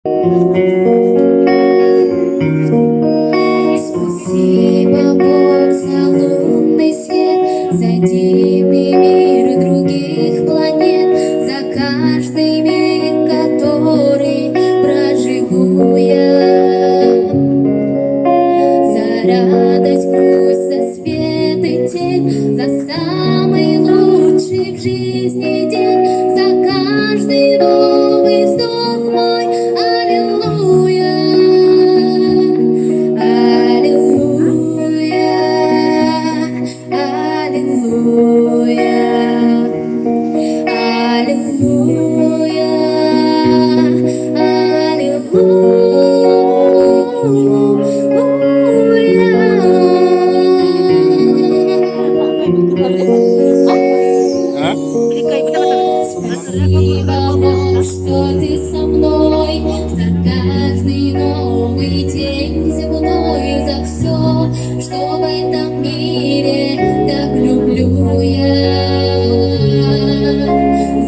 Спасибо, Бог, за лунный свет, за дивный мир других планет, за каждый миг, который проживу я, за радость, грусть, за свет и тень, за самый лучший в жизни день, за каждый новый вздох мой. Алилуя, алилуя, алилуя, Спасибо, Бог, что ты со мной, за каждый новый день земной, за все, что в этом мире так люблю я,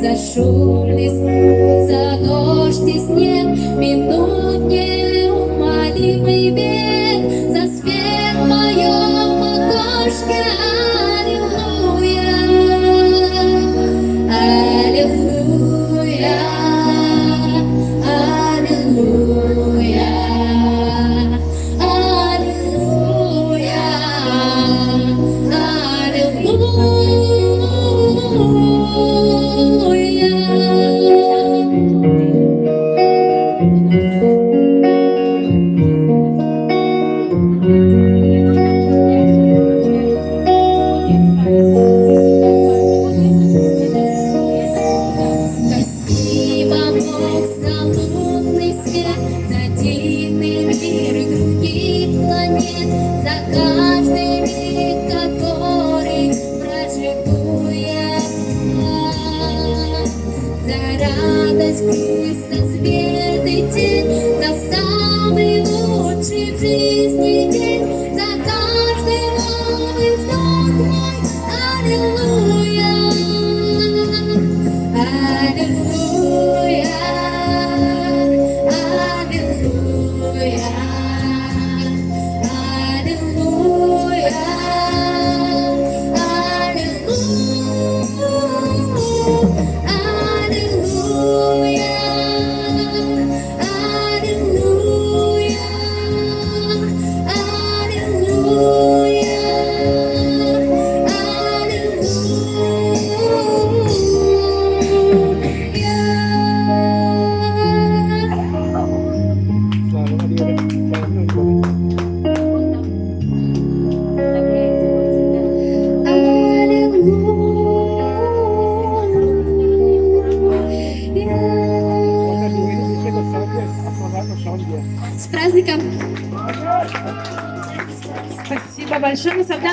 за шум листвы, за дождь и снег, минут неумолимый бег, за свет в моем окошке. Аллилуйя, аллилуйя, аллилуйя, Спасибо, Бог, за лунный свет, за дивный мир и других планет, за каждый миг, который проживу я, за радость, грусть, за свет и тень, за самый лучший в жизни день, за каждый новый вздох мой. Аллилуйя, аллилуйя, аллилуйя, аллилуйя, С праздником! Спасибо большое, Сардаана.